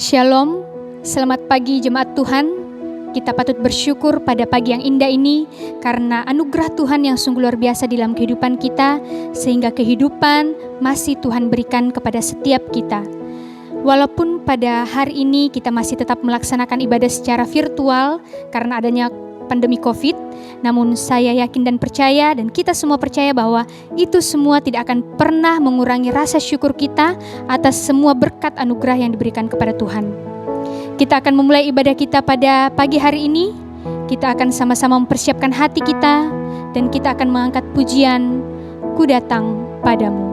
Shalom, selamat pagi jemaat Tuhan. Kita patut bersyukur pada pagi yang indah ini karena anugerah Tuhan yang sungguh luar biasa di dalam kehidupan kita, sehingga kehidupan masih Tuhan berikan kepada setiap kita. Walaupun pada hari ini kita masih tetap melaksanakan ibadah secara virtual karena adanya pandemi COVID, namun saya yakin dan percaya, dan kita semua percaya bahwa itu semua tidak akan pernah mengurangi rasa syukur kita atas semua berkat anugerah yang diberikan kepada Tuhan. Kita akan memulai ibadah kita pada pagi hari ini. Kita akan sama-sama mempersiapkan hati kita, dan kita akan mengangkat pujian, Ku Datang Padamu.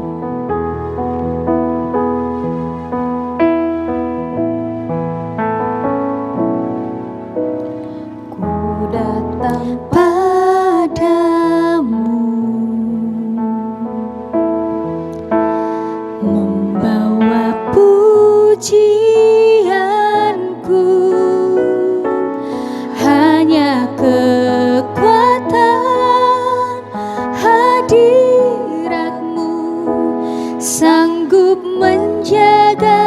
Tiada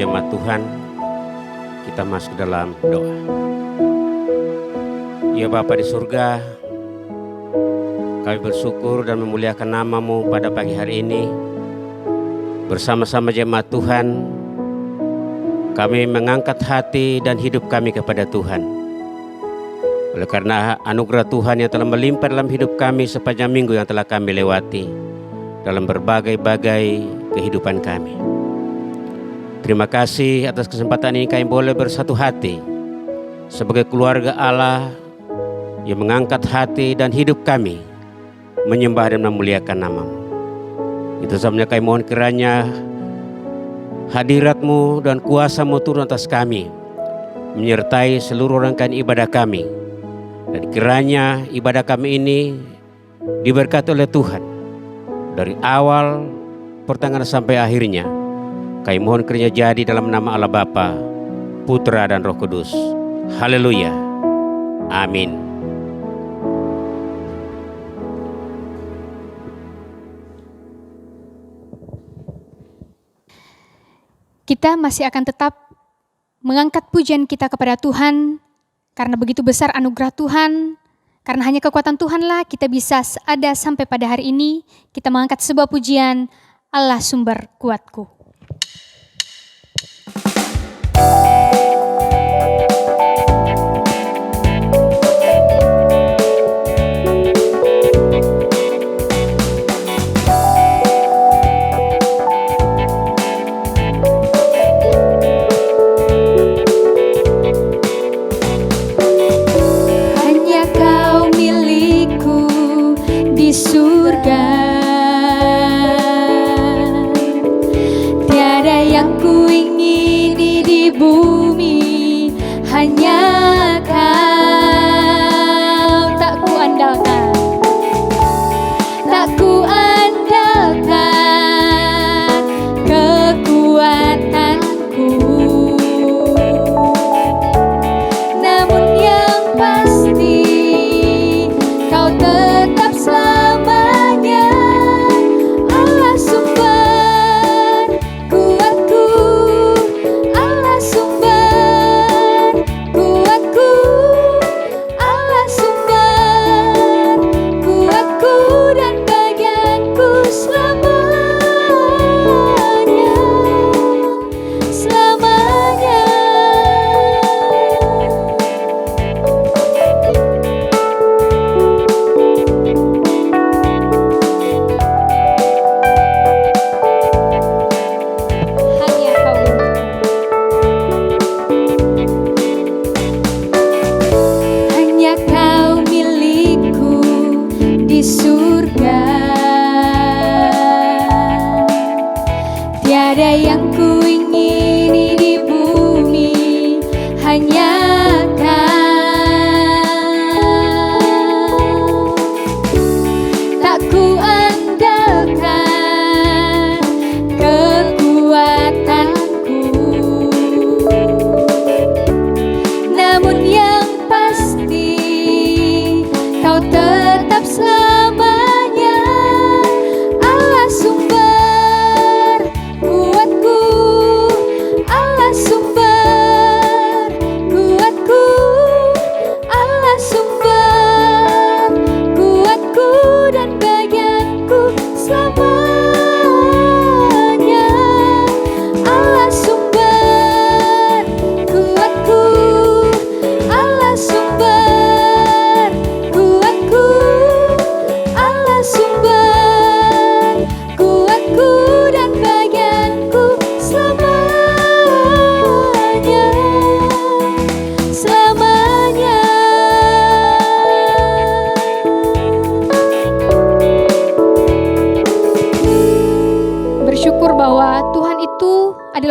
jemaat Tuhan, kita masuk dalam doa. Ya Bapa di surga, kami bersyukur dan memuliakan nama-Mu pada pagi hari ini. Bersama-sama jemaat Tuhan, kami mengangkat hati dan hidup kami kepada Tuhan. Oleh karena anugerah Tuhan yang telah melimpah dalam hidup kami sepanjang minggu yang telah kami lewati, dalam berbagai-bagai kehidupan kami. Terima kasih atas kesempatan ini kami boleh bersatu hati sebagai keluarga Allah yang mengangkat hati dan hidup kami menyembah dan memuliakan nama-Mu. Itu sebabnya kami mohon kiranya hadirat-Mu dan kuasa-Mu turun atas kami, menyertai seluruh rangkaian ibadah kami. Dan kiranya ibadah kami ini diberkati oleh Tuhan dari awal pertengahan sampai akhirnya. Kami mohon kiranya jadi dalam nama Allah Bapa, Putra dan Roh Kudus. Haleluya. Amin. Kita masih akan tetap mengangkat pujian kita kepada Tuhan, karena begitu besar anugerah Tuhan, karena hanya kekuatan Tuhanlah kita bisa ada sampai pada hari ini. Kita mengangkat sebuah pujian, Allah sumber kuatku.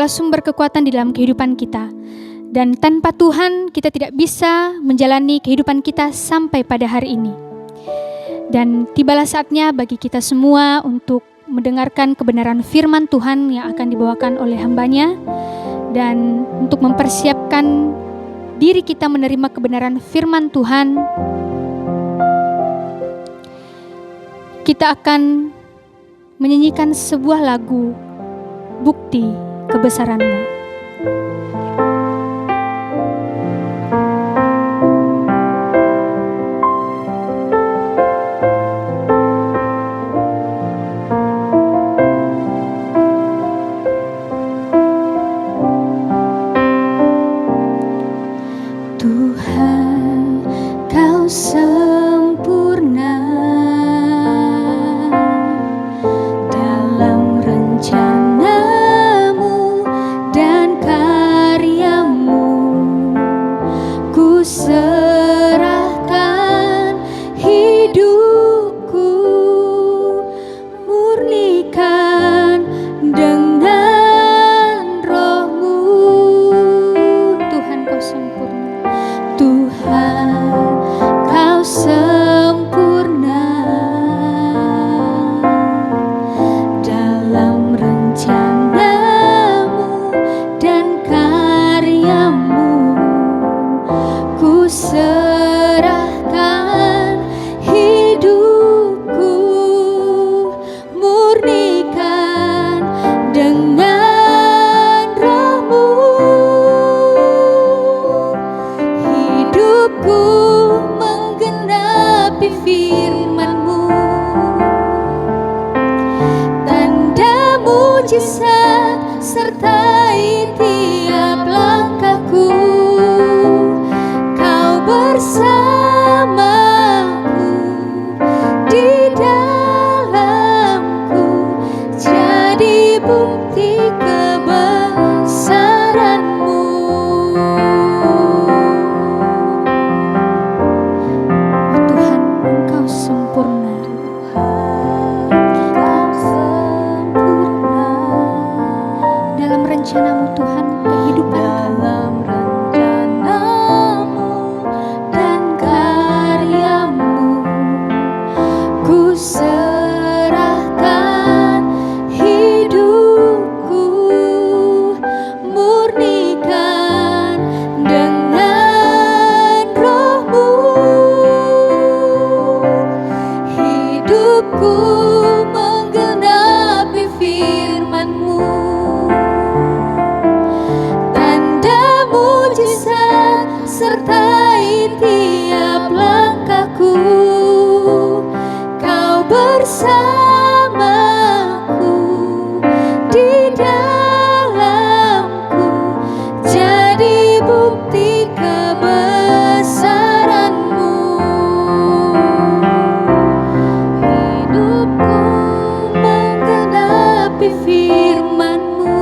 Sumber kekuatan di dalam kehidupan kita, dan tanpa Tuhan kita tidak bisa menjalani kehidupan kita sampai pada hari ini. Dan tibalah saatnya bagi kita semua untuk mendengarkan kebenaran firman Tuhan yang akan dibawakan oleh hamba-Nya, dan untuk mempersiapkan diri kita menerima kebenaran firman Tuhan, kita akan menyanyikan sebuah lagu, Bukti Kebesaran-Mu. Tuhan, Kau sempurna dalam rencana-Mu dan karya-Mu. Ku serahkan hidupku, murnikan dengan Roh-Mu. Tuhan, Kau sempurna. Tuhan, Kau sempurna dalam rencana-Mu dan karya-Mu. Ku serahkan hidupku, murnikan dengan Roh-Mu. Hidupku menggenapi firman-Mu, tanda mujizat sertai tiap langkahku. Kau bersamaku, di dalamku, jadi bukti kebesaran-Mu. Tuhan, Engkau sempurna. Engkau sempurna dalam rencana-Mu, Tuhan, kehidupan dalam rencana-Mu dan karya-Mu. Ku serahkan hidupku, murnikan dengan Roh-Mu. Hidupku menggenapi firman-Mu, tanda mujizat sertai tiap langkahku. Kau bersamaku, di dalamku, jadi bukti kebesaran-Mu. Hidupku menggenapi firman-Mu,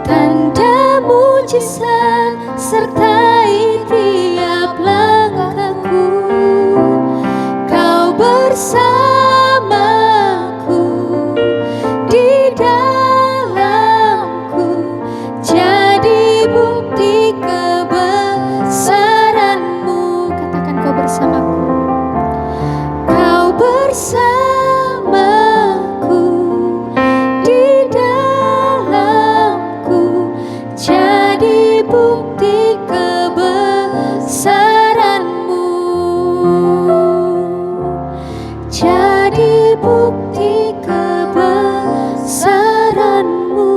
tanda mujizat sertai tiap langkahku. Kau bersamaku, di dalamku, jadi bukti kebesaran-Mu. Katakan, Kau bersamaku. Kau bersamaku, di dalamku, jadi bukti kebesaran-Mu. Jadi bukti kebesaran-Mu.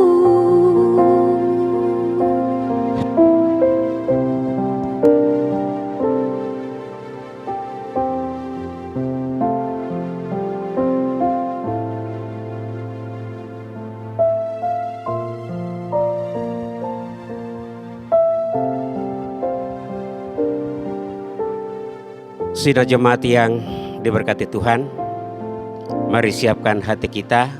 Sidang jemaat yang diberkati Tuhan, mari siapkan hati kita.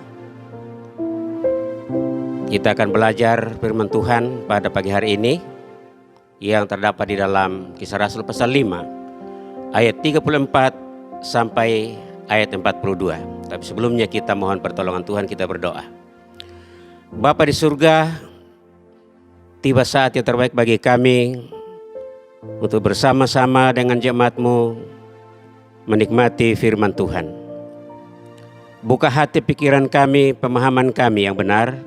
Kita akan belajar firman Tuhan pada pagi hari ini yang terdapat di dalam Kisah Rasul pasal 5 ayat 34 sampai ayat 42. Tapi sebelumnya kita mohon pertolongan Tuhan, kita berdoa. Bapa di surga, tiba saat yang terbaik bagi kami untuk bersama-sama dengan jemaat-Mu menikmati firman Tuhan. Buka hati pikiran kami, pemahaman kami yang benar,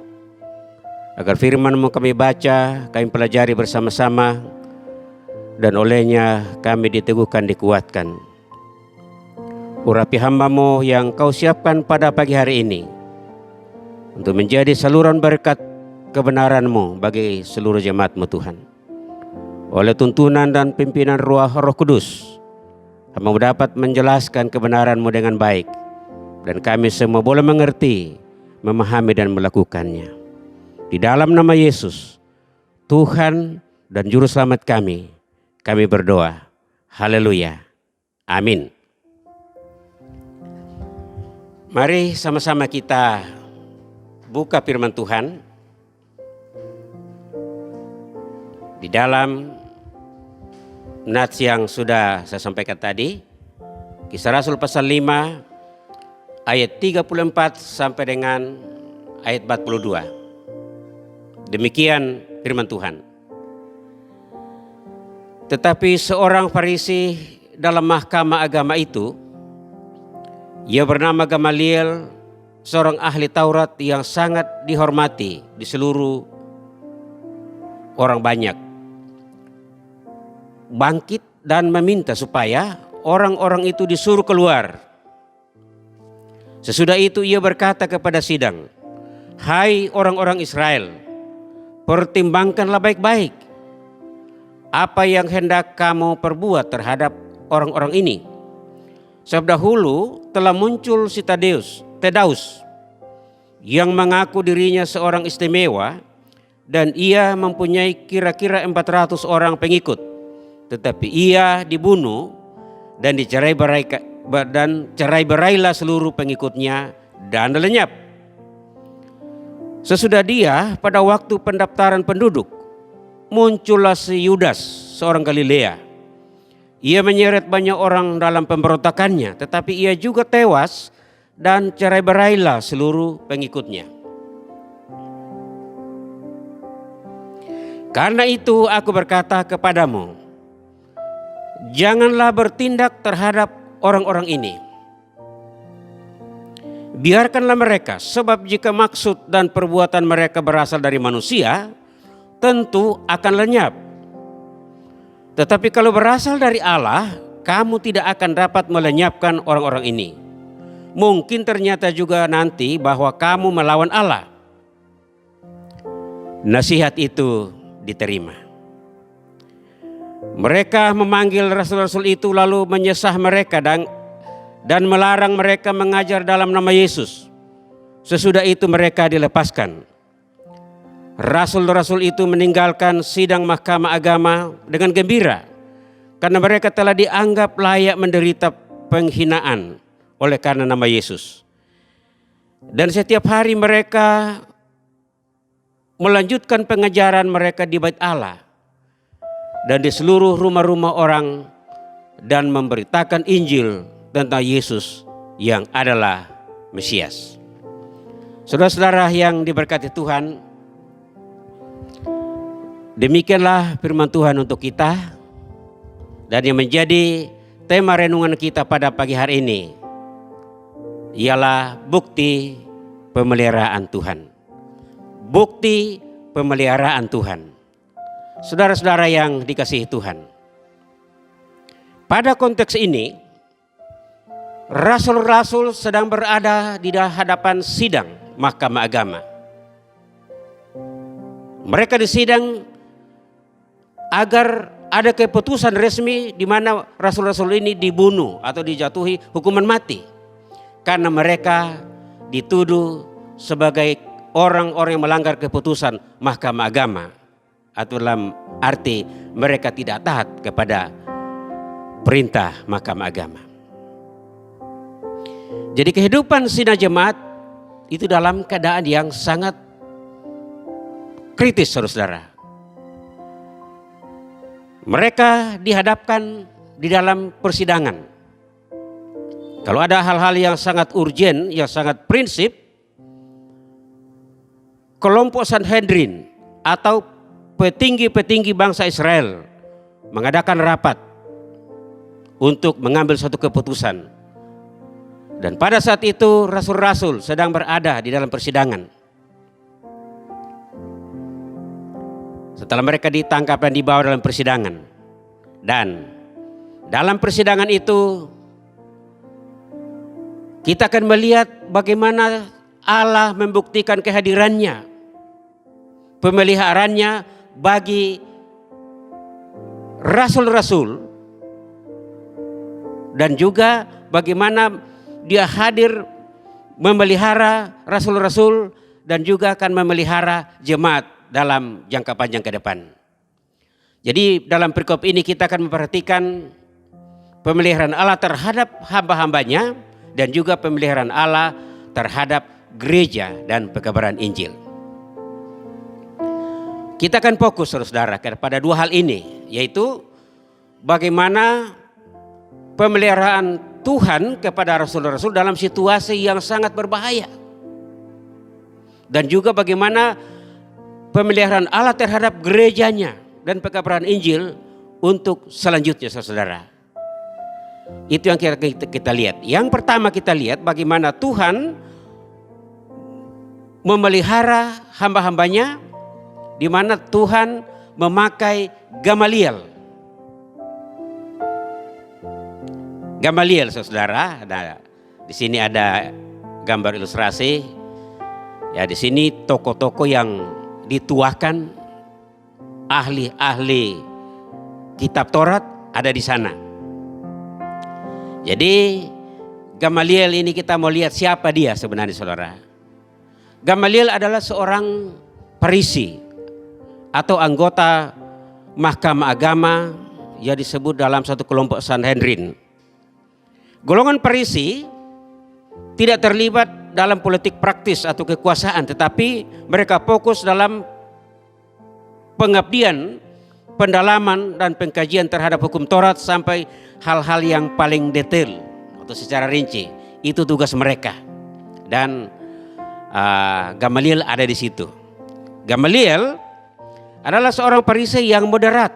agar firman-Mu kami baca, kami pelajari bersama-sama, dan olehnya kami diteguhkan, dikuatkan. Urapi hamba-Mu yang Kau siapkan pada pagi hari ini, untuk menjadi saluran berkat kebenaran-Mu bagi seluruh jemaat-Mu Tuhan. Oleh tuntunan dan pimpinan Roh Kudus, hamba dapat menjelaskan kebenaran-Mu dengan baik, dan kami semua boleh mengerti, memahami dan melakukannya. Di dalam nama Yesus, Tuhan dan Juru Selamat kami berdoa. Haleluya. Amin. Mari sama-sama kita buka firman Tuhan di dalam nats yang sudah saya sampaikan tadi, Kisah Rasul pasal 5 ayat 34 sampai dengan ayat 42. Demikian firman Tuhan. Tetapi seorang Farisi dalam mahkamah agama itu, ia bernama Gamaliel, seorang ahli Taurat yang sangat dihormati di seluruh orang banyak, bangkit dan meminta supaya orang-orang itu disuruh keluar. Sesudah itu ia berkata kepada sidang, "Hai orang-orang Israel, pertimbangkanlah baik-baik apa yang hendak kamu perbuat terhadap orang-orang ini. Sebab dahulu telah muncul si Tedaus yang mengaku dirinya seorang istimewa, dan ia mempunyai kira-kira 400 orang pengikut. Tetapi ia dibunuh dan cerai berailah seluruh pengikutnya dan lenyap. Sesudah dia, pada waktu pendaftaran penduduk, muncullah si Yudas, seorang Galilea. Ia menyeret banyak orang dalam pemberontakannya, tetapi ia juga tewas dan cerai berailah seluruh pengikutnya. Karena itu aku berkata kepadamu, janganlah bertindak terhadap orang-orang ini. Biarkanlah mereka, sebab jika maksud dan perbuatan mereka berasal dari manusia, tentu akan lenyap. Tetapi kalau berasal dari Allah, kamu tidak akan dapat melenyapkan orang-orang ini. Mungkin ternyata juga nanti bahwa kamu melawan Allah." Nasihat itu diterima. Mereka memanggil rasul-rasul itu lalu menyesah mereka dan melarang mereka mengajar dalam nama Yesus. Sesudah itu mereka dilepaskan. Rasul-rasul itu meninggalkan sidang mahkamah agama dengan gembira, karena mereka telah dianggap layak menderita penghinaan oleh karena nama Yesus. Dan setiap hari mereka melanjutkan pengajaran mereka di Bait Allah dan di seluruh rumah-rumah orang, dan memberitakan Injil tentang Yesus yang adalah Mesias. Saudara-saudara yang diberkati Tuhan, demikianlah firman Tuhan untuk kita, dan yang menjadi tema renungan kita pada pagi hari ini ialah bukti pemeliharaan Tuhan. Bukti pemeliharaan Tuhan. Saudara-saudara yang dikasihi Tuhan, pada konteks ini rasul-rasul sedang berada di hadapan sidang mahkamah agama. Mereka disidang agar ada keputusan resmi di mana rasul-rasul ini dibunuh atau dijatuhi hukuman mati, karena mereka dituduh sebagai orang-orang yang melanggar keputusan mahkamah agama, atau dalam arti mereka tidak taat kepada perintah mahkamah agama. Jadi kehidupan sidang jemaat itu dalam keadaan yang sangat kritis, saudara-saudara. Mereka dihadapkan di dalam persidangan. Kalau ada hal-hal yang sangat urgen, yang sangat prinsip, kelompok Sanhedrin atau petinggi-petinggi bangsa Israel mengadakan rapat untuk mengambil suatu keputusan. Dan pada saat itu rasul-rasul sedang berada di dalam persidangan. Setelah mereka ditangkap dan dibawa dalam persidangan, dan dalam persidangan itu kita akan melihat bagaimana Allah membuktikan kehadirannya pemeliharaannya bagi rasul-rasul, dan juga bagaimana dia hadir memelihara rasul-rasul dan juga akan memelihara jemaat dalam jangka panjang ke depan. Jadi dalam perikop ini kita akan memperhatikan pemeliharaan Allah terhadap hamba-hambanya dan juga pemeliharaan Allah terhadap gereja dan pekabaran Injil. Kita akan fokus, saudara, kepada dua hal ini, yaitu bagaimana pemeliharaan Tuhan kepada rasul-rasul dalam situasi yang sangat berbahaya, dan juga bagaimana pemeliharaan Allah terhadap gerejanya dan pekabaran Injil untuk selanjutnya, saudara. Itu yang kita lihat. Yang pertama kita lihat bagaimana Tuhan memelihara hamba-hambanya, di mana Tuhan memakai Gamaliel. Gamaliel, saudara. Nah, di sini ada gambar ilustrasi. Ya, di sini tokoh-tokoh yang dituakan, ahli-ahli kitab Taurat ada di sana. Jadi Gamaliel ini kita mau lihat siapa dia sebenarnya, saudara. Gamaliel adalah seorang Farisi atau anggota mahkamah agama yang disebut dalam satu kelompok Sanhedrin. Golongan Farisi tidak terlibat dalam politik praktis atau kekuasaan, tetapi mereka fokus dalam pengabdian, pendalaman dan pengkajian terhadap hukum Taurat sampai hal-hal yang paling detail atau secara rinci. Itu tugas mereka. Dan Gamaliel ada di situ. Gamaliel adalah seorang Farisi yang moderat.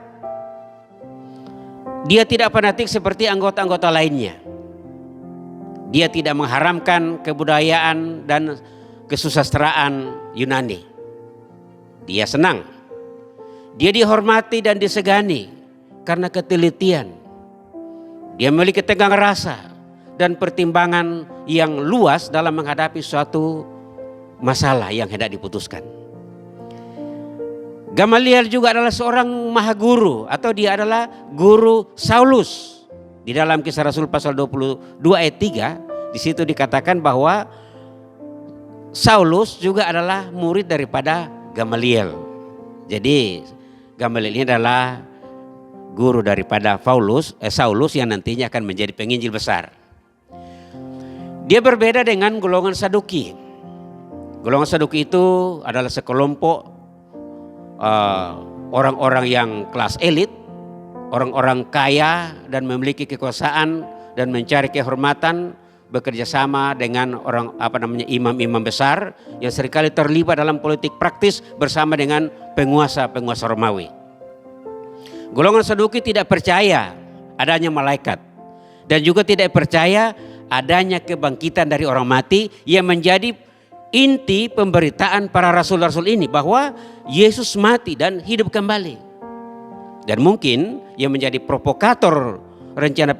Dia tidak fanatik seperti anggota-anggota lainnya. Dia tidak mengharamkan kebudayaan dan kesusastraan Yunani. Dia senang. Dia dihormati dan disegani karena ketelitian. Dia memiliki tegang rasa dan pertimbangan yang luas dalam menghadapi suatu masalah yang hendak diputuskan. Gamaliel juga adalah seorang mahaguru, atau dia adalah guru Saulus. Di dalam Kisah Rasul pasal 22 ayat 3, di situ dikatakan bahwa Saulus juga adalah murid daripada Gamaliel. Jadi Gamaliel ini adalah guru daripada Saulus yang nantinya akan menjadi penginjil besar. Dia berbeda dengan golongan Saduki. Golongan Saduki itu adalah sekelompok orang-orang yang kelas elit, orang-orang kaya dan memiliki kekuasaan dan mencari kehormatan, bekerja sama dengan imam-imam besar yang seringkali terlibat dalam politik praktis bersama dengan penguasa-penguasa Romawi. Golongan Saduki tidak percaya adanya malaikat dan juga tidak percaya adanya kebangkitan dari orang mati yang menjadi inti pemberitaan para rasul-rasul ini, bahwa Yesus mati dan hidup kembali. Dan mungkin yang menjadi provokator rencana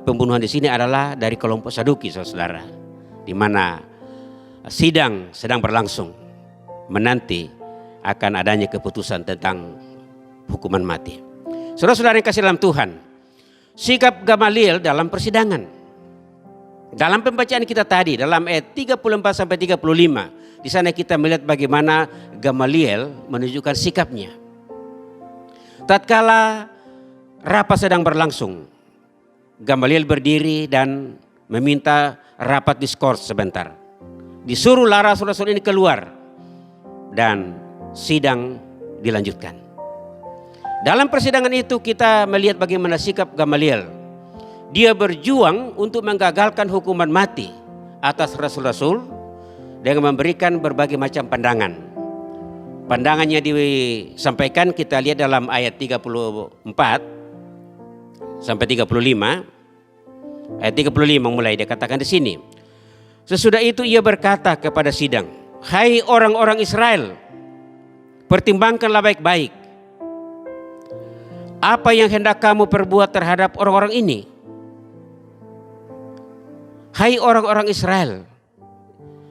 pembunuhan di sini adalah dari kelompok Saduki, saudara, di mana sidang sedang berlangsung menanti akan adanya keputusan tentang hukuman mati. Saudara-saudara yang kasih dalam Tuhan, sikap Gamaliel dalam persidangan. Dalam pembacaan kita tadi, dalam ayat 34 sampai 35, di sana kita melihat bagaimana Gamaliel menunjukkan sikapnya. Tatkala rapat sedang berlangsung, Gamaliel berdiri dan meminta rapat diskors sebentar. Disuruhlah rasul-rasul ini keluar dan sidang dilanjutkan. Dalam persidangan itu kita melihat bagaimana sikap Gamaliel. Dia berjuang untuk menggagalkan hukuman mati atas rasul-rasul dengan memberikan berbagai macam pandangan. Pandangannya disampaikan kita lihat dalam ayat 34 sampai 35. Ayat 35 mulai dia katakan di sini. Sesudah itu ia berkata kepada sidang, "Hai orang-orang Israel, pertimbangkanlah baik-baik. Apa yang hendak kamu perbuat terhadap orang-orang ini? Hai orang-orang Israel."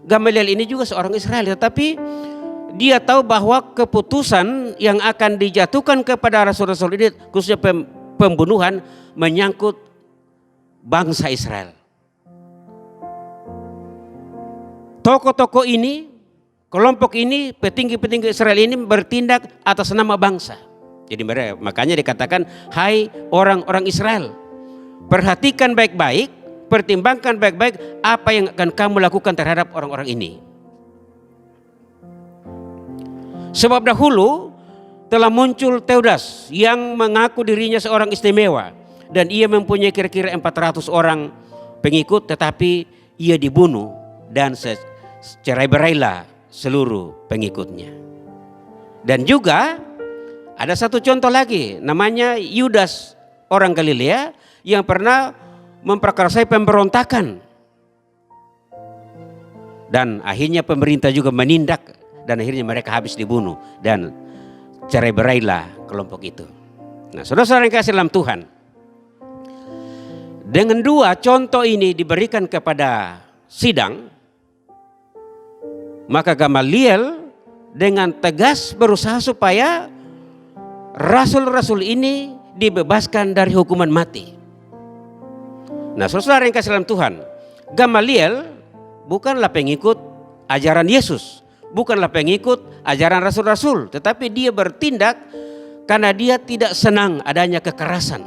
Gamaliel ini juga seorang Israel, tetapi dia tahu bahwa keputusan yang akan dijatuhkan kepada rasul-rasul ini, khususnya pembunuhan, menyangkut bangsa Israel. Tokoh-tokoh ini, kelompok ini, petinggi-petinggi Israel ini bertindak atas nama bangsa. Jadi makanya dikatakan, hai orang-orang Israel, perhatikan baik-baik, pertimbangkan baik-baik apa yang akan kamu lakukan terhadap orang-orang ini. Sebab dahulu telah muncul Teudas yang mengaku dirinya seorang istimewa, dan ia mempunyai kira-kira 400 orang pengikut, tetapi ia dibunuh dan cerai-berailah seluruh pengikutnya. Dan juga ada satu contoh lagi, namanya Yudas orang Galilea yang pernah memprakarsai pemberontakan, dan akhirnya pemerintah juga menindak, dan akhirnya mereka habis dibunuh dan cerai-berailah kelompok itu. Nah, saudara-saudara yang kasih dalam Tuhan, dengan dua contoh ini diberikan kepada sidang, maka Gamaliel dengan tegas berusaha supaya rasul-rasul ini dibebaskan dari hukuman mati. Nah, saudara yang kasih dalam Tuhan, Gamaliel bukanlah pengikut ajaran Yesus, bukanlah pengikut ajaran rasul-rasul, tetapi dia bertindak karena dia tidak senang adanya kekerasan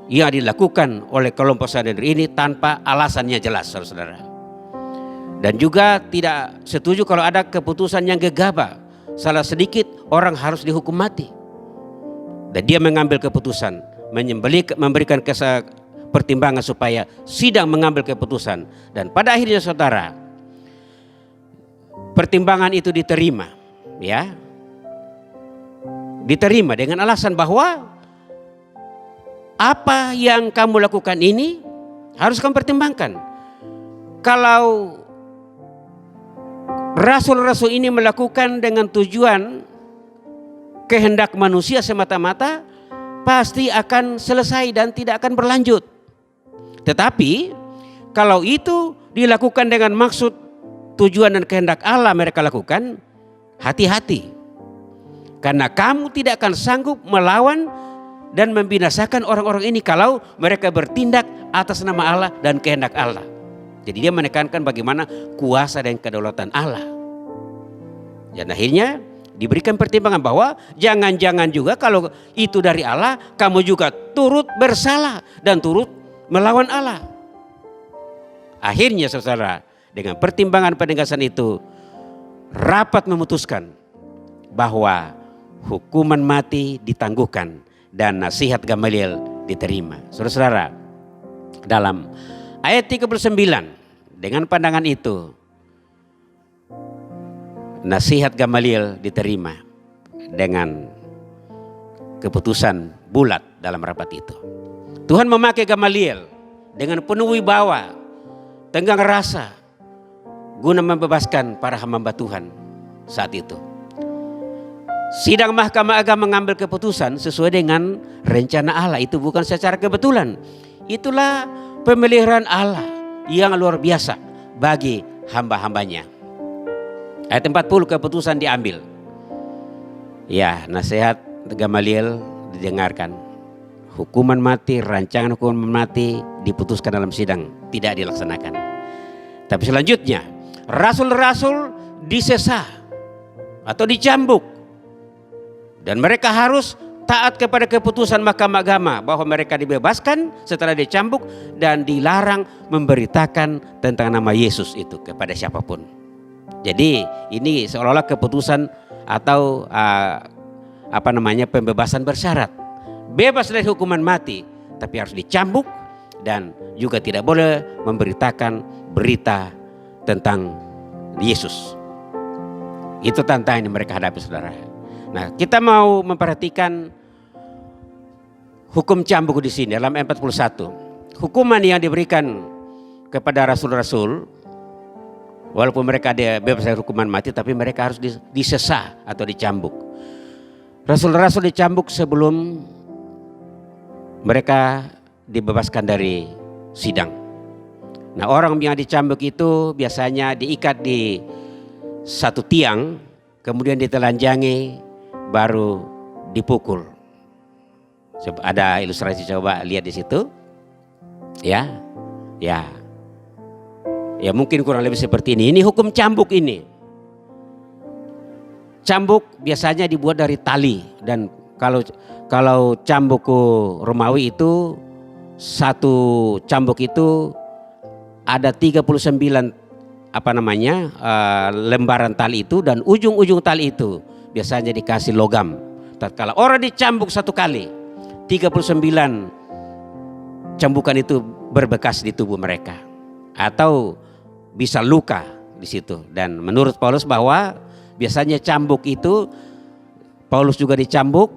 yang dilakukan oleh kelompok Sanhedrin ini tanpa alasannya jelas, saudara-saudara. Dan juga tidak setuju kalau ada keputusan yang gegabah, salah sedikit orang harus dihukum mati. Dan dia mengambil keputusan, memberikan pertimbangan supaya sidang mengambil keputusan. Dan pada akhirnya, saudara, pertimbangan itu diterima, ya, diterima dengan alasan bahwa apa yang kamu lakukan ini harus kamu pertimbangkan. Kalau rasul-rasul ini melakukan dengan tujuan kehendak manusia semata-mata, pasti akan selesai dan tidak akan berlanjut. Tetapi kalau itu dilakukan dengan maksud, tujuan dan kehendak Allah mereka lakukan, hati-hati. Karena kamu tidak akan sanggup melawan dan membinasakan orang-orang ini kalau mereka bertindak atas nama Allah dan kehendak Allah. Jadi dia menekankan bagaimana kuasa dan kedaulatan Allah. Dan akhirnya diberikan pertimbangan bahwa jangan-jangan juga kalau itu dari Allah, kamu juga turut bersalah dan turut melawan Allah. Akhirnya, saudara, dengan pertimbangan penegasan itu, rapat memutuskan bahwa hukuman mati ditangguhkan dan nasihat Gamaliel diterima. Saudara-saudara, dalam ayat 39, dengan pandangan itu, nasihat Gamaliel diterima dengan keputusan bulat dalam rapat itu. Tuhan memakai Gamaliel dengan penuh wibawa, tenggang rasa, guna membebaskan para hamba Tuhan saat itu. Sidang Mahkamah Agama mengambil keputusan sesuai dengan rencana Allah. Itu bukan secara kebetulan. Itulah pemeliharaan Allah yang luar biasa bagi hamba-hambanya. Ayat 40 keputusan diambil. Ya, nasihat Gamaliel didengarkan. Hukuman mati, rancangan hukuman mati diputuskan dalam sidang, tidak dilaksanakan. Tapi selanjutnya, rasul-rasul disesah atau dicambuk. Dan mereka harus taat kepada keputusan Mahkamah Agama bahwa mereka dibebaskan setelah dicambuk dan dilarang memberitakan tentang nama Yesus itu kepada siapapun. Jadi ini seolah-olah keputusan atau pembebasan bersyarat. Bebas dari hukuman mati, tapi harus dicambuk dan juga tidak boleh memberitakan berita tentang Yesus. Itu tantangan yang mereka hadapi, saudara. Nah, kita mau memperhatikan hukum cambuk di sini dalam 41. Hukuman yang diberikan kepada rasul-rasul, walaupun mereka ada bebas dari hukuman mati, tapi mereka harus disesah atau dicambuk. Rasul-rasul dicambuk sebelum mereka dibebaskan dari sidang. Nah, orang yang dicambuk itu biasanya diikat di satu tiang kemudian ditelanjangi, baru dipukul. Coba ada ilustrasi, coba lihat di situ. Ya. Ya mungkin kurang lebih seperti ini. Ini hukum cambuk ini. Cambuk biasanya dibuat dari tali, dan kalau cambuk Romawi itu satu cambuk itu ada 39 lembaran tali itu, dan ujung-ujung tali itu biasanya dikasih logam. Tatkala orang dicambuk satu kali, 39 cambukan itu berbekas di tubuh mereka, atau bisa luka di situ. Dan menurut Paulus bahwa biasanya cambuk itu, Paulus juga dicambuk,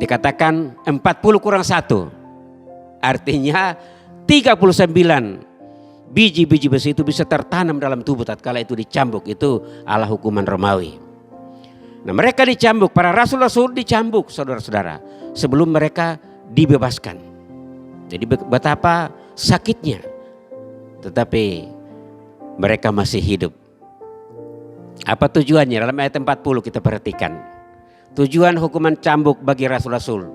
dikatakan 40 kurang 1. Artinya 39 biji-biji besi itu bisa tertanam dalam tubuh tatkala itu dicambuk. Itu adalah hukuman Romawi. Nah, mereka dicambuk, para rasul-rasul dicambuk, saudara-saudara, sebelum mereka dibebaskan. Jadi betapa sakitnya, tetapi mereka masih hidup. Apa tujuannya? Dalam ayat 40 kita perhatikan. Tujuan hukuman cambuk bagi rasul-rasul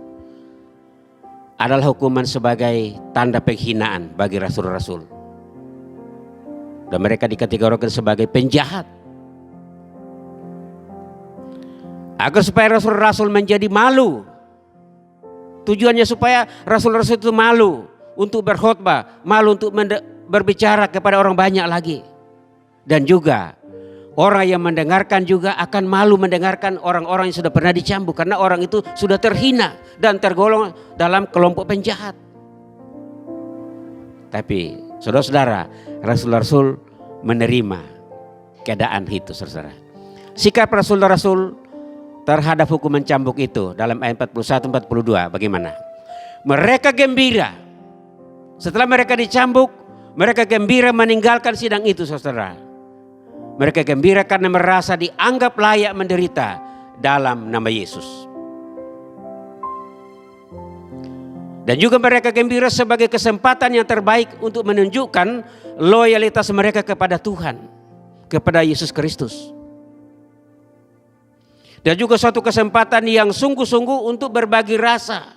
adalah hukuman sebagai tanda penghinaan bagi rasul-rasul. Dan mereka dikategorikan sebagai penjahat. Agar supaya rasul-rasul menjadi malu. Tujuannya supaya rasul-rasul itu malu untuk berkhotbah, malu untuk berbicara kepada orang banyak lagi. Dan juga orang yang mendengarkan juga akan malu mendengarkan orang-orang yang sudah pernah dicambuk, karena orang itu sudah terhina dan tergolong dalam kelompok penjahat. Tapi saudara-saudara, rasul-rasul menerima keadaan itu, saudara. Sikap rasul-rasul terhadap hukuman cambuk itu dalam ayat 41-42 bagaimana? Mereka gembira. Setelah mereka dicambuk, mereka gembira meninggalkan sidang itu, saudara. Mereka gembira karena merasa dianggap layak menderita dalam nama Yesus. Dan juga mereka gembira sebagai kesempatan yang terbaik untuk menunjukkan loyalitas mereka kepada Tuhan, kepada Yesus Kristus. Dan juga suatu kesempatan yang sungguh-sungguh untuk berbagi rasa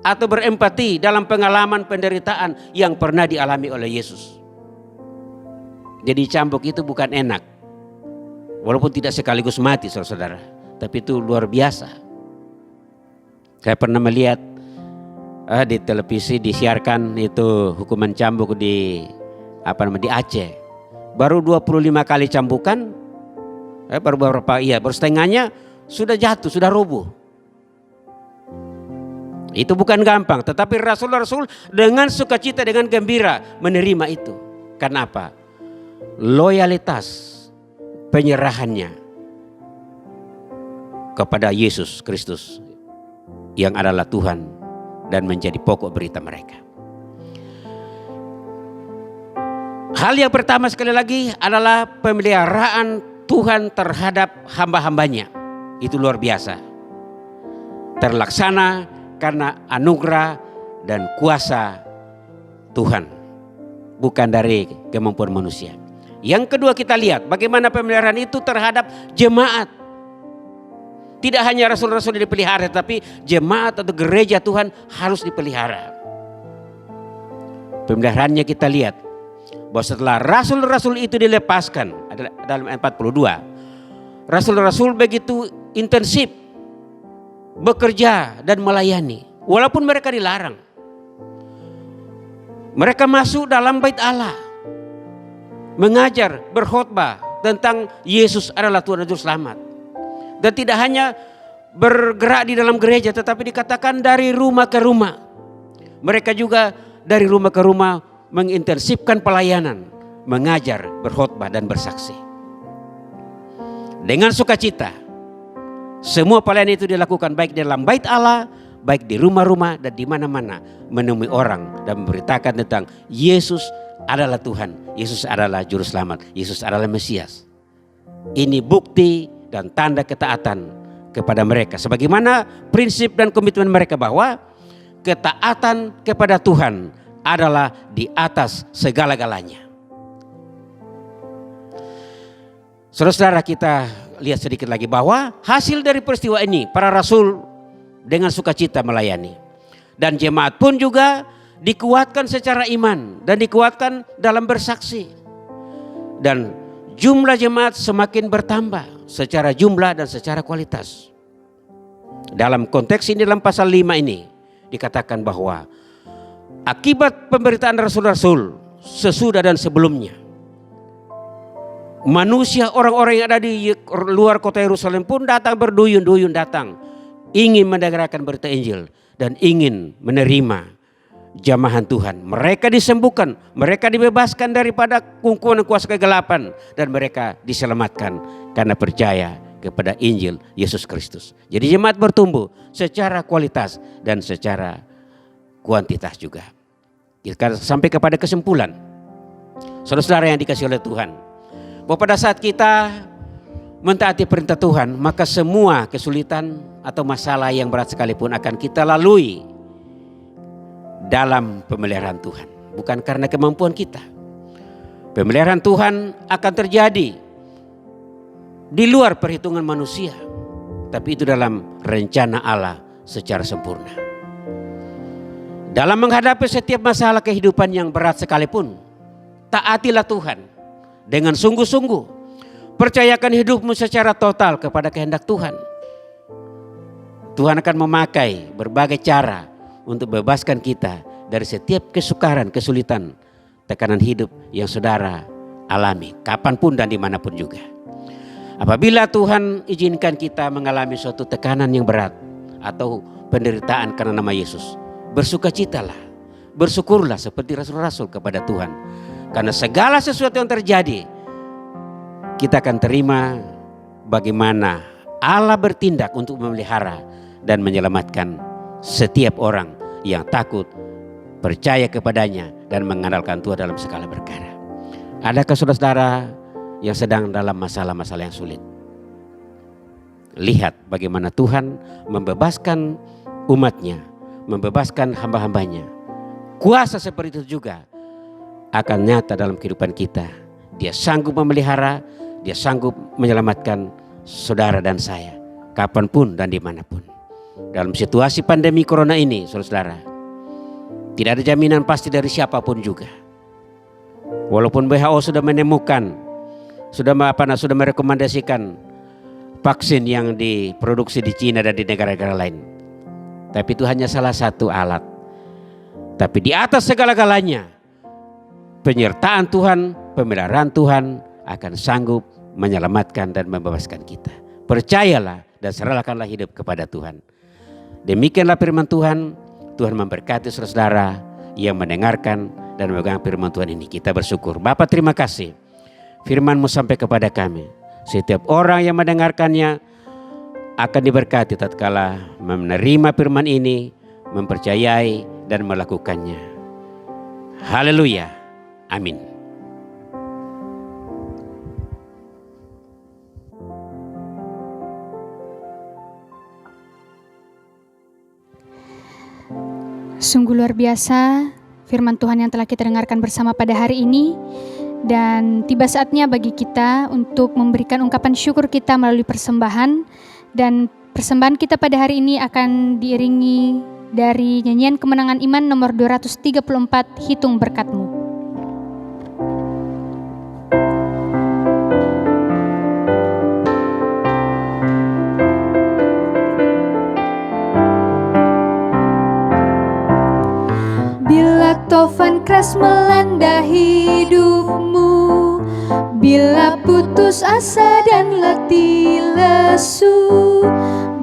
atau berempati dalam pengalaman penderitaan yang pernah dialami oleh Yesus. Jadi cambuk itu bukan enak, walaupun tidak sekaligus mati, saudara-saudara, tapi itu luar biasa. Saya pernah melihat di televisi disiarkan itu hukuman cambuk di Aceh. Baru 25 kali cambukan, baru setengahnya sudah jatuh, sudah rubuh. Itu bukan gampang, tetapi rasul-rasul dengan sukacita, dengan gembira menerima itu. Karena apa? Loyalitas penyerahannya kepada Yesus Kristus yang adalah Tuhan dan menjadi pokok berita mereka. Hal yang pertama sekali lagi adalah pemeliharaan Tuhan terhadap hamba-hambanya. Itu luar biasa. Terlaksana karena anugerah dan kuasa Tuhan, bukan dari kemampuan manusia. Yang kedua, kita lihat bagaimana pemeliharaan itu terhadap jemaat. Tidak hanya rasul-rasul yang dipelihara, tapi jemaat atau gereja Tuhan harus dipelihara. Pemeliharaannya kita lihat bahwa setelah rasul-rasul itu dilepaskan, dalam ayat 42, rasul-rasul begitu intensif bekerja dan melayani, walaupun mereka dilarang. Mereka masuk dalam bait Allah, mengajar, berkhotbah tentang Yesus adalah Tuhan dan Juru Selamat. Dan tidak hanya bergerak di dalam gereja, tetapi dikatakan dari rumah ke rumah. Mereka juga dari rumah ke rumah mengintensifkan pelayanan, mengajar, berkhotbah dan bersaksi. Dengan sukacita, semua pelayanan itu dilakukan baik di dalam bait Allah, baik di rumah-rumah dan di mana-mana, menemui orang dan memberitakan tentang Yesus adalah Tuhan, Yesus adalah Juru Selamat, Yesus adalah Mesias. Ini bukti dan tanda ketaatan kepada mereka, sebagaimana prinsip dan komitmen mereka bahwa ketaatan kepada Tuhan adalah di atas segala-galanya. Saudara-saudara, kita lihat sedikit lagi bahwa hasil dari peristiwa ini para rasul dengan sukacita melayani. Dan jemaat pun juga dikuatkan secara iman dan dikuatkan dalam bersaksi. Dan jumlah jemaat semakin bertambah secara jumlah dan secara kualitas. Dalam konteks ini dalam pasal 5 ini dikatakan bahwa akibat pemberitaan rasul-rasul sesudah dan sebelumnya, manusia orang-orang yang ada di luar kota Yerusalem pun datang berduyun-duyun datang ingin mendengarkan berita Injil dan ingin menerima jamahan Tuhan. Mereka disembuhkan, mereka dibebaskan daripada kungkungan kuasa kegelapan dan mereka diselamatkan karena percaya kepada Injil Yesus Kristus. Jadi jemaat bertumbuh secara kualitas dan secara kuantitas juga. Kita sampai kepada kesimpulan, saudara-saudara yang dikasihi oleh Tuhan, bahwa pada saat kita mentaati perintah Tuhan, maka semua kesulitan atau masalah yang berat sekalipun akan kita lalui dalam pemeliharaan Tuhan. Bukan karena kemampuan kita. Pemeliharaan Tuhan akan terjadi di luar perhitungan manusia, tapi itu dalam rencana Allah secara sempurna. Dalam menghadapi setiap masalah kehidupan yang berat sekalipun, taatilah Tuhan dengan sungguh-sungguh. Percayakan hidupmu secara total kepada kehendak Tuhan. Tuhan akan memakai berbagai cara untuk bebaskan kita dari setiap kesukaran, kesulitan, tekanan hidup yang saudara alami, kapanpun dan dimanapun juga. Apabila Tuhan izinkan kita mengalami suatu tekanan yang berat atau penderitaan karena nama Yesus, bersukacitalah, bersyukurlah seperti rasul-rasul kepada Tuhan. Karena segala sesuatu yang terjadi, kita akan terima bagaimana Allah bertindak untuk memelihara dan menyelamatkan setiap orang yang takut, percaya kepadanya dan mengandalkan Tuhan dalam segala perkara. Adakah saudara-saudara yang sedang dalam masalah-masalah yang sulit? Lihat bagaimana Tuhan membebaskan umatnya, membebaskan hamba-hambanya. Kuasa seperti itu juga akan nyata dalam kehidupan kita. Dia sanggup memelihara, dia sanggup menyelamatkan saudara dan saya kapanpun dan dimanapun. Dalam situasi pandemi corona ini, saudara-saudara, tidak ada jaminan pasti dari siapapun juga. Walaupun WHO sudah menemukan, sudah merekomendasikan vaksin yang diproduksi di Cina dan di negara-negara lain, tapi itu hanya salah satu alat. Tapi di atas segala-galanya, penyertaan Tuhan, pemeliharaan Tuhan akan sanggup menyelamatkan dan membebaskan kita. Percayalah dan serahkanlah hidup kepada Tuhan. Demikianlah firman Tuhan. Tuhan memberkati saudara yang mendengarkan dan memegang firman Tuhan ini. Kita bersyukur. Bapa, terima kasih. Firman-Mu sampai kepada kami. Setiap orang yang mendengarkannya akan diberkati tatkala menerima firman ini, mempercayai dan melakukannya. Haleluya. Amin. Sungguh luar biasa firman Tuhan yang telah kita dengarkan bersama pada hari ini. Dan tiba saatnya bagi kita untuk memberikan ungkapan syukur kita melalui persembahan. Dan persembahan kita pada hari ini akan diiringi dari nyanyian Kemenangan Iman nomor 234, Hitung Berkat-Mu. Bila tofan keras melanda hidupmu, bila putus asa dan letih lesu,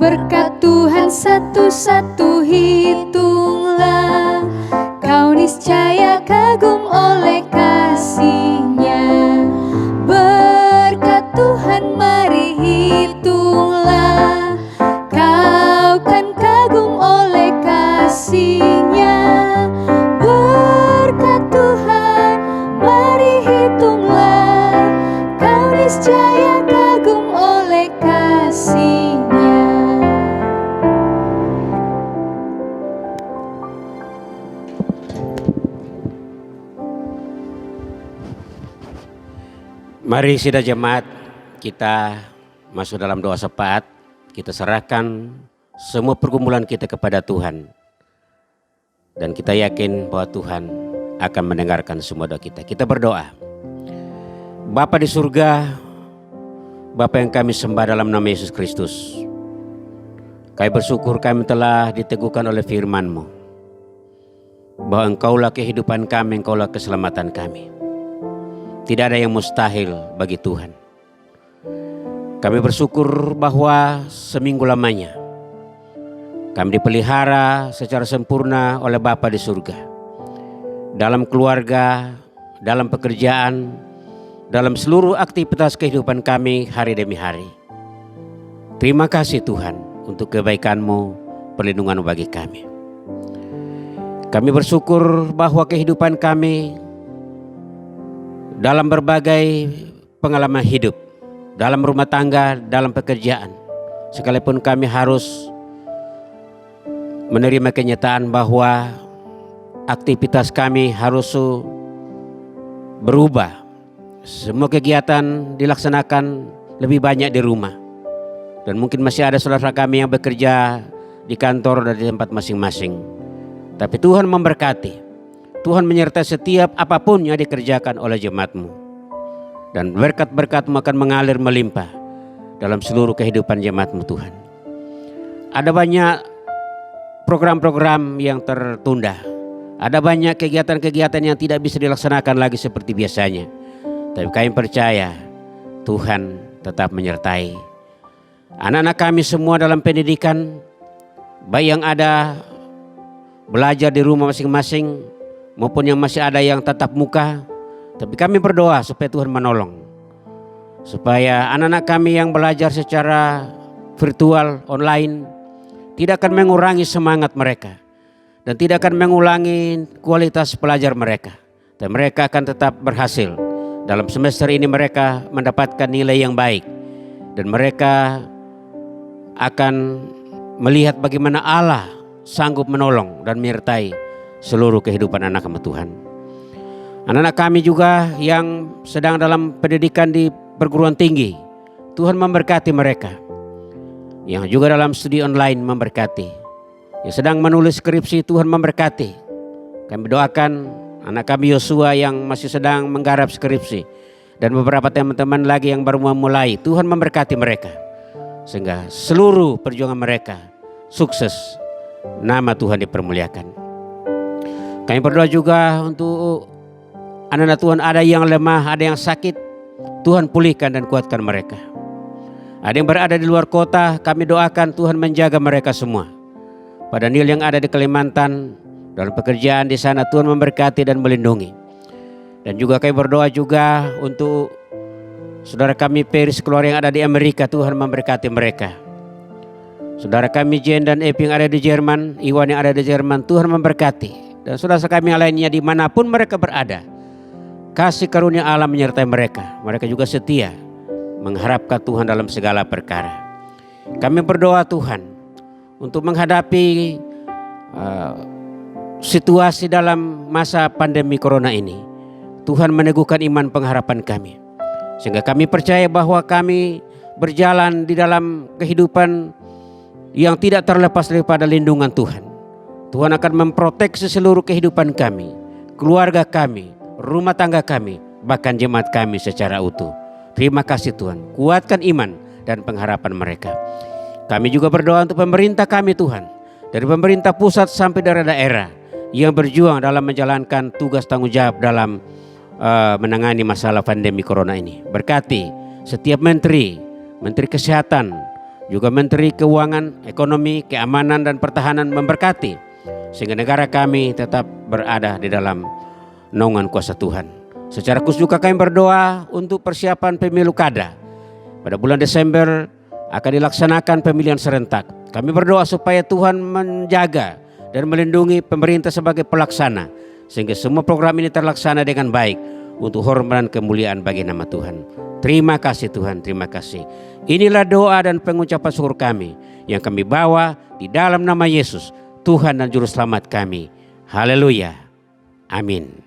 berkat Tuhan satu-satu hitunglah, kau niscaya kagum oleh kasih-Nya. Berkat Tuhan mari hitunglah, kau kan kagum oleh kasih-Nya. Berkat Tuhan mari hitunglah, kau niscaya kagum oleh kasih-Nya. Mari sidang jemaat kita masuk dalam doa syafaat, kita serahkan semua pergumulan kita kepada Tuhan. Dan kita yakin bahwa Tuhan akan mendengarkan semua doa kita. Kita berdoa. Bapa di surga, Bapa yang kami sembah dalam nama Yesus Kristus. Kami bersyukur kami telah diteguhkan oleh firman-Mu, bahwa Engkaulah kehidupan kami, Engkaulah keselamatan kami. Tidak ada yang mustahil bagi Tuhan. Kami bersyukur bahwa seminggu lamanya kami dipelihara secara sempurna oleh Bapa di surga. Dalam keluarga, dalam pekerjaan, dalam seluruh aktivitas kehidupan kami hari demi hari. Terima kasih Tuhan untuk kebaikan-Mu, perlindungan bagi kami. Kami bersyukur bahwa kehidupan kami dalam berbagai pengalaman hidup, dalam rumah tangga, dalam pekerjaan, sekalipun kami harus menerima kenyataan bahwa aktivitas kami harus berubah. Semua kegiatan dilaksanakan lebih banyak di rumah. Dan mungkin masih ada saudara kami yang bekerja di kantor dan di tempat masing-masing. Tapi Tuhan memberkati. Tuhan menyertai setiap apapun yang dikerjakan oleh jemaat-Mu. Dan berkat-berkat-Mu akan mengalir melimpah dalam seluruh kehidupan jemaat-Mu Tuhan. Ada banyak program-program yang tertunda. Ada banyak kegiatan-kegiatan yang tidak bisa dilaksanakan lagi seperti biasanya. Tapi kami percaya Tuhan tetap menyertai anak-anak kami semua dalam pendidikan, baik yang ada belajar di rumah masing-masing maupun yang masih ada yang tatap muka. Tapi kami berdoa supaya Tuhan menolong, supaya anak-anak kami yang belajar secara virtual online tidak akan mengurangi semangat mereka dan tidak akan mengulangi kualitas pelajar mereka. Dan mereka akan tetap berhasil. Dalam semester ini mereka mendapatkan nilai yang baik. Dan mereka akan melihat bagaimana Allah sanggup menolong dan menyertai seluruh kehidupan anak-anak Tuhan. Anak-anak kami juga yang sedang dalam pendidikan di perguruan tinggi, Tuhan memberkati mereka. Yang juga dalam studi online memberkati. Yang sedang menulis skripsi, Tuhan memberkati. Kami doakan anak kami Yosua yang masih sedang menggarap skripsi. Dan beberapa teman-teman lagi yang baru memulai. Tuhan memberkati mereka. Sehingga seluruh perjuangan mereka sukses. Nama Tuhan dipermuliakan. Kami berdoa juga untuk anak-anak Tuhan, ada yang lemah, ada yang sakit. Tuhan pulihkan dan kuatkan mereka. Ada yang berada di luar kota, kami doakan Tuhan menjaga mereka semua. Pada Nil yang ada di Kalimantan, dalam pekerjaan di sana Tuhan memberkati dan melindungi. Dan juga kami berdoa juga untuk saudara kami Peris keluarga yang ada di Amerika, Tuhan memberkati mereka. Saudara kami Jen dan Epi yang ada di Jerman, Iwan yang ada di Jerman, Tuhan memberkati. Dan saudara kami yang lainnya dimanapun mereka berada, kasih karunia Allah menyertai mereka. Mereka juga setia mengharapkan Tuhan dalam segala perkara. Kami berdoa Tuhan untuk menghadapi situasi dalam masa pandemi corona ini. Tuhan meneguhkan iman pengharapan kami. Sehingga kami percaya bahwa kami berjalan di dalam kehidupan yang tidak terlepas daripada lindungan Tuhan. Tuhan akan memproteksi seluruh kehidupan kami, keluarga kami, rumah tangga kami, bahkan jemaat kami secara utuh. Terima kasih Tuhan, kuatkan iman dan pengharapan mereka. Kami juga berdoa untuk pemerintah kami Tuhan, dari pemerintah pusat sampai daerah-daerah yang berjuang dalam menjalankan tugas tanggung jawab dalam menangani masalah pandemi corona ini. Berkati setiap menteri, menteri kesehatan, juga menteri keuangan, ekonomi, keamanan dan pertahanan memberkati. Sehingga negara kami tetap berada di dalam naungan kuasa Tuhan. Secara khusus juga kami berdoa untuk persiapan pemilu kada. Pada bulan Desember akan dilaksanakan pemilihan serentak. Kami berdoa supaya Tuhan menjaga dan melindungi pemerintah sebagai pelaksana, sehingga semua program ini terlaksana dengan baik untuk hormat dan kemuliaan bagi nama Tuhan. Terima kasih Tuhan, terima kasih. Inilah doa dan pengucapan syukur kami yang kami bawa di dalam nama Yesus, Tuhan dan Juru Selamat kami. Haleluya. Amin.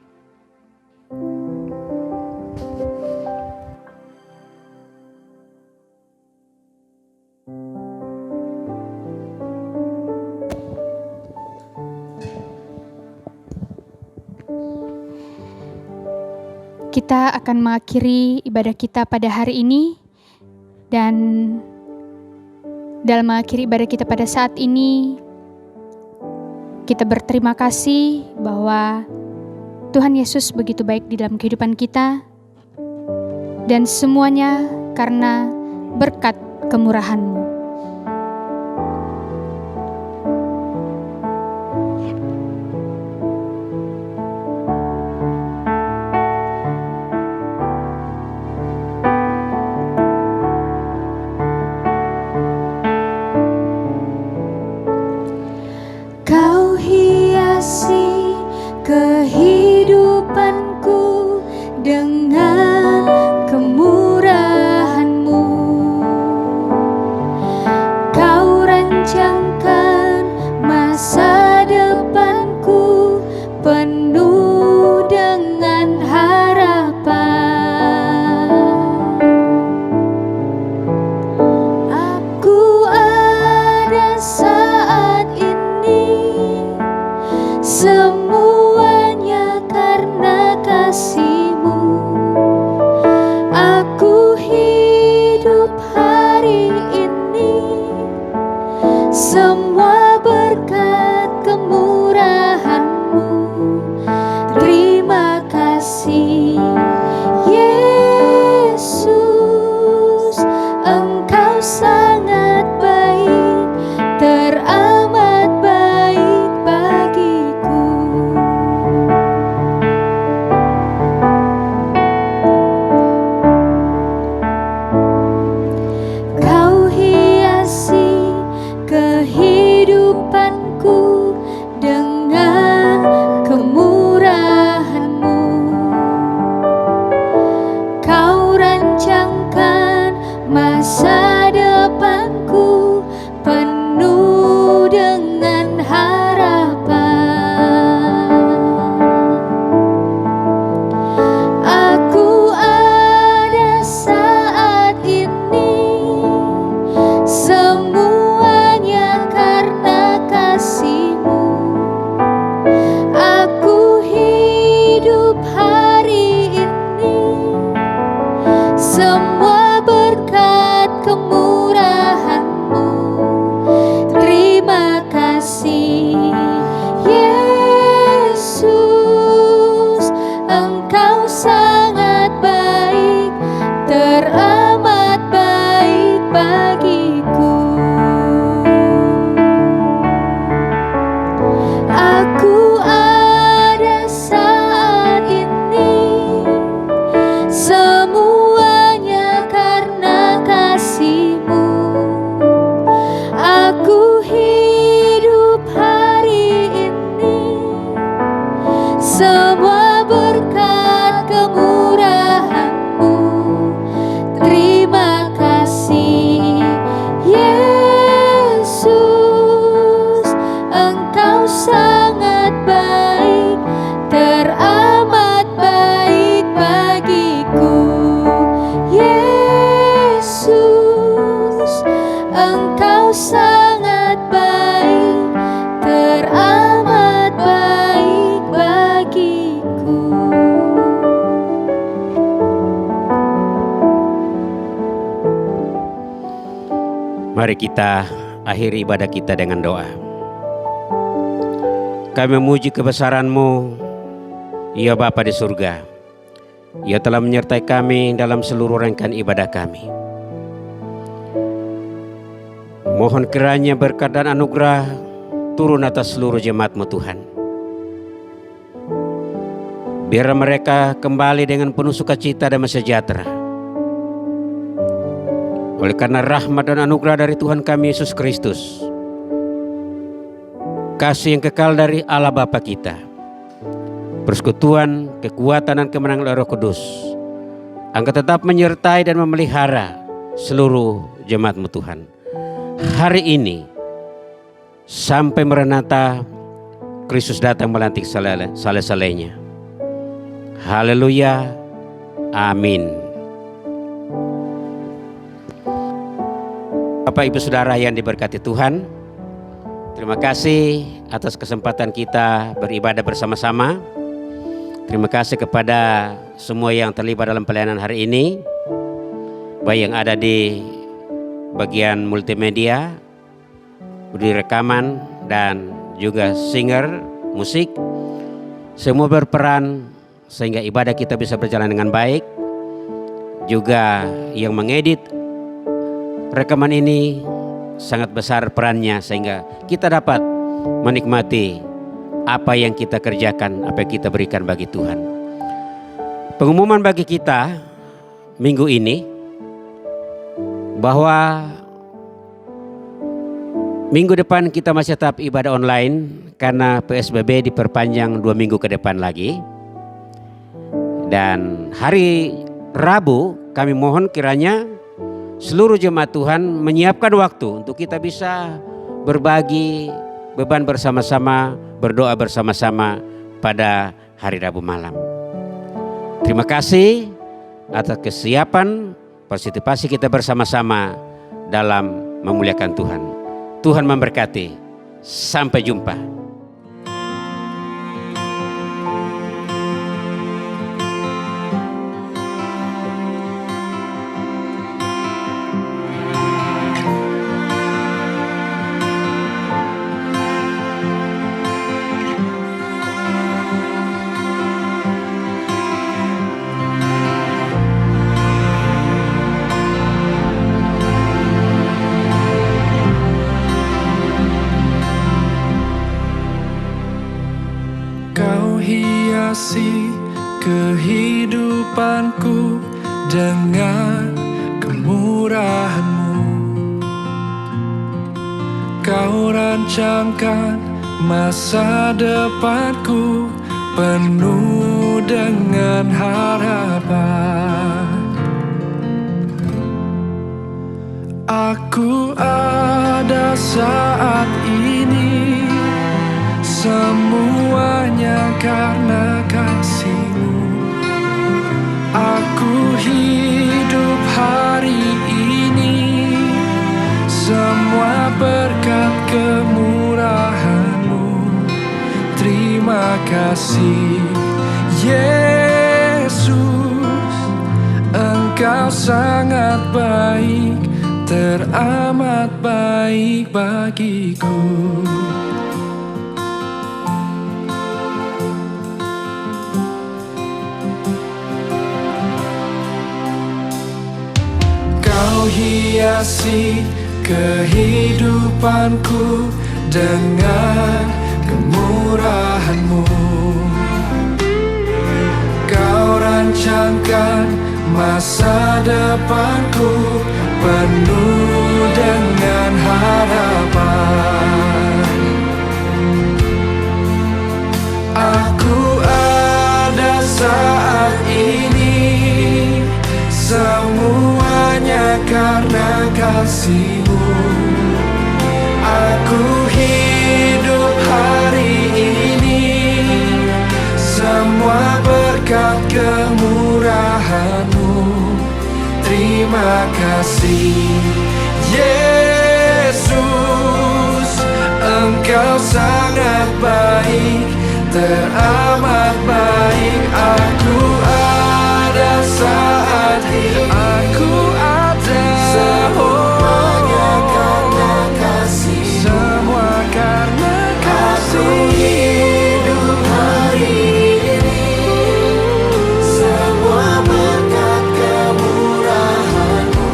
Kita akan mengakhiri ibadah kita pada hari ini, dan dalam mengakhiri ibadah kita pada saat ini, kita berterima kasih bahwa Tuhan Yesus begitu baik di dalam kehidupan kita, dan semuanya karena berkat kemurahan-Mu. Kau hiasi kehidupanku dengan kemurahan-Mu. Kau rancangkan masa depanku penuh dengan harapan. Aku ada saat ini, semuanya karena kasih-Mu. Aku hidup hari ini, semua berkat kemurahan-Mu. Terima kasih Yesus, Engkau sangat baik, teramat baik bagiku. Kau hiasi kehidupanku dengan kemurahan-Mu. Kau rancangkan masa depanku penuh dengan harapan. Aku ada saat ini, semuanya karena kasih-Mu. Aku hidup hari ini, semua berkat kemurahan-Mu. Terima kasih Yesus, Engkau sangat baik, teramat baik bagiku. Aku ada saat ini, semuanya karena kasih-Mu. Aku hidup hari ini, semua berkat kemurahan-Mu. Terima kasih Yesus, Engkau sangat baik, teramat baik bagiku. Yesus, Engkau sangat baik, teramat baik bagiku. Mari kita akhiri ibadah kita dengan doa. Kami memuji kebesaran-Mu, ya Bapa di surga. Ia telah menyertai kami dalam seluruh rangkaian ibadah kami. Mohon kiranya berkat dan anugerah turun atas seluruh jemaat-Mu Tuhan. Biar mereka kembali dengan penuh sukacita dan sejahtera. Oleh karena rahmat dan anugerah dari Tuhan kami Yesus Kristus, kasih yang kekal dari Allah Bapa kita, persekutuan, kekuatan dan kemenangan oleh Roh Kudus, Engkau tetap menyertai dan memelihara seluruh jemaat-Mu Tuhan. Hari ini sampai Maranatha, Kristus datang melantik saleh-salehnya. Haleluya, amin. Bapak Ibu Saudara yang diberkati Tuhan, terima kasih atas kesempatan kita beribadah bersama-sama. Terima kasih kepada semua yang terlibat dalam pelayanan hari ini, baik yang ada di bagian multimedia, di rekaman, dan juga singer, musik. Semua berperan sehingga ibadah kita bisa berjalan dengan baik. Juga yang mengedit rekaman ini sangat besar perannya sehingga kita dapat menikmati apa yang kita kerjakan, apa yang kita berikan bagi Tuhan. Pengumuman bagi kita minggu ini bahwa minggu depan kita masih tetap ibadah online karena PSBB diperpanjang 2 minggu ke depan lagi. Dan hari Rabu kami mohon kiranya seluruh jemaat Tuhan menyiapkan waktu untuk kita bisa berbagi beban bersama-sama, berdoa bersama-sama pada hari Rabu malam. Terima kasih atas kesiapan partisipasi kita bersama-sama dalam memuliakan Tuhan. Tuhan memberkati. Sampai jumpa. Hiasi kehidupanku dengan kemurahan-Mu. Kau rancangkan masa depanku penuh dengan harapan. Aku ada saat ini, semuanya karena kasih-Mu. Aku hidup hari ini, semua berkat kemurahan-Mu. Terima kasih Yesus, Engkau sangat baik, teramat baik bagiku. Kau hiasi kehidupanku dengan kemurahan-Mu. Kau rancangkan masa depanku penuh dengan harapan. Aku ada saat ini, semuanya karena kasih-Mu. Aku hidup hari ini, semua berkat kemurahan-Mu. Terima kasih Yesus, Engkau sangat baik, teramat baik. Aku ada saat ini, aku ada, semuanya karena kasih, semua karena kasih. Aku hidup hari ini, semua berkat kemurahan-Mu.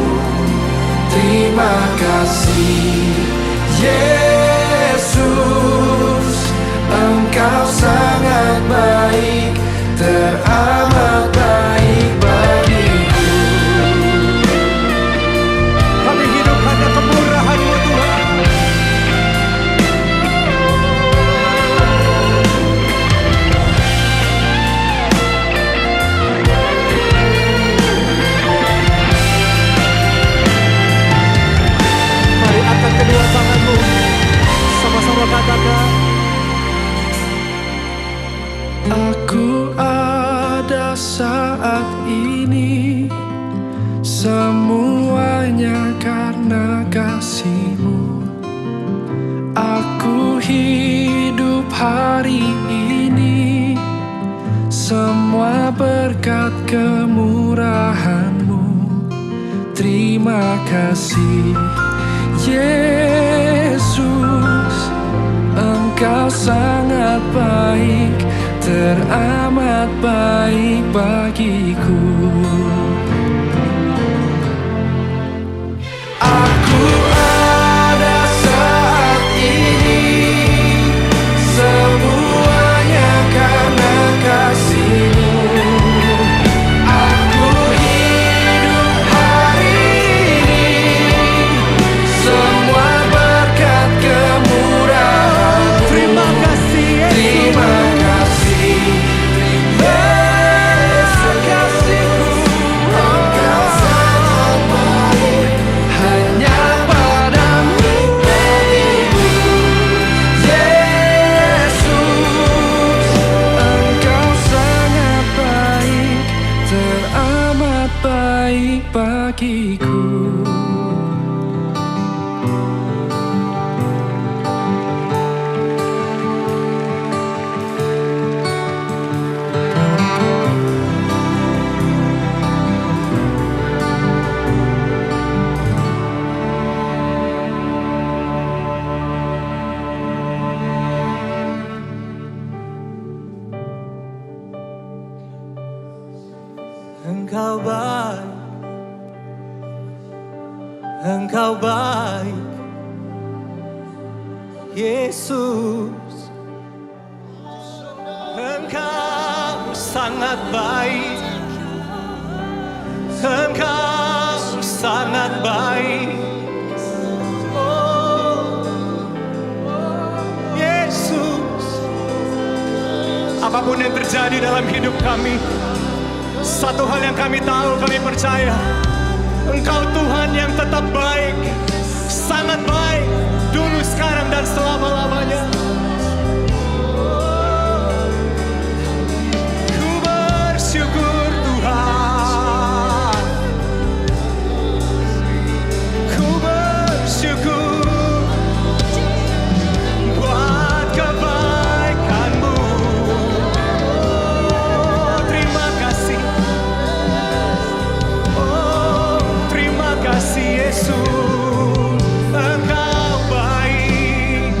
Terima kasih Yesus, Engkau sangat baik, teramat baik bagiku. kemurahan-Mu. Terima kasih Yesus, Engkau sangat baik, teramat baik bagiku. Aku ada saat ini, semuanya karena kasih-Mu. Aku hidup hari ini, semua berkat kemurahan-Mu. Terima kasih Yesus. Terima kasih kasih-Ku, Engkau sangat baik, hanya padamu bagiku. Yesus, Engkau sangat baik, teramat baik bagiku. Engkau baik, Engkau baik, Yesus. Engkau sangat baik, Engkau sangat baik. Oh, Yesus. Apapun yang terjadi dalam hidup kami, satu hal yang kami tahu, kami percaya, Engkau Tuhan yang tetap baik, sangat baik, dulu, sekarang, dan selama-lamanya. Ku bersyukur Tuhan, ku bersyukur buat kebaikan-Mu. Terima kasih. Oh, terima kasih Yesus. Engkau baik,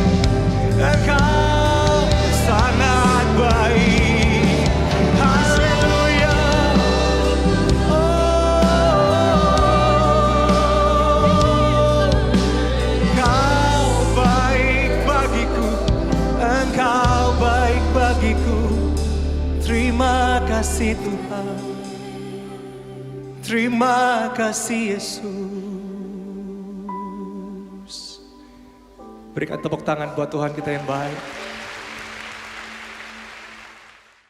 Engkau sangat baik. Haleluya. Engkau baik bagiku, Engkau baik bagiku. Terima kasih Tuhan, terima kasih Yesus. Berikan tepuk tangan buat Tuhan kita yang baik.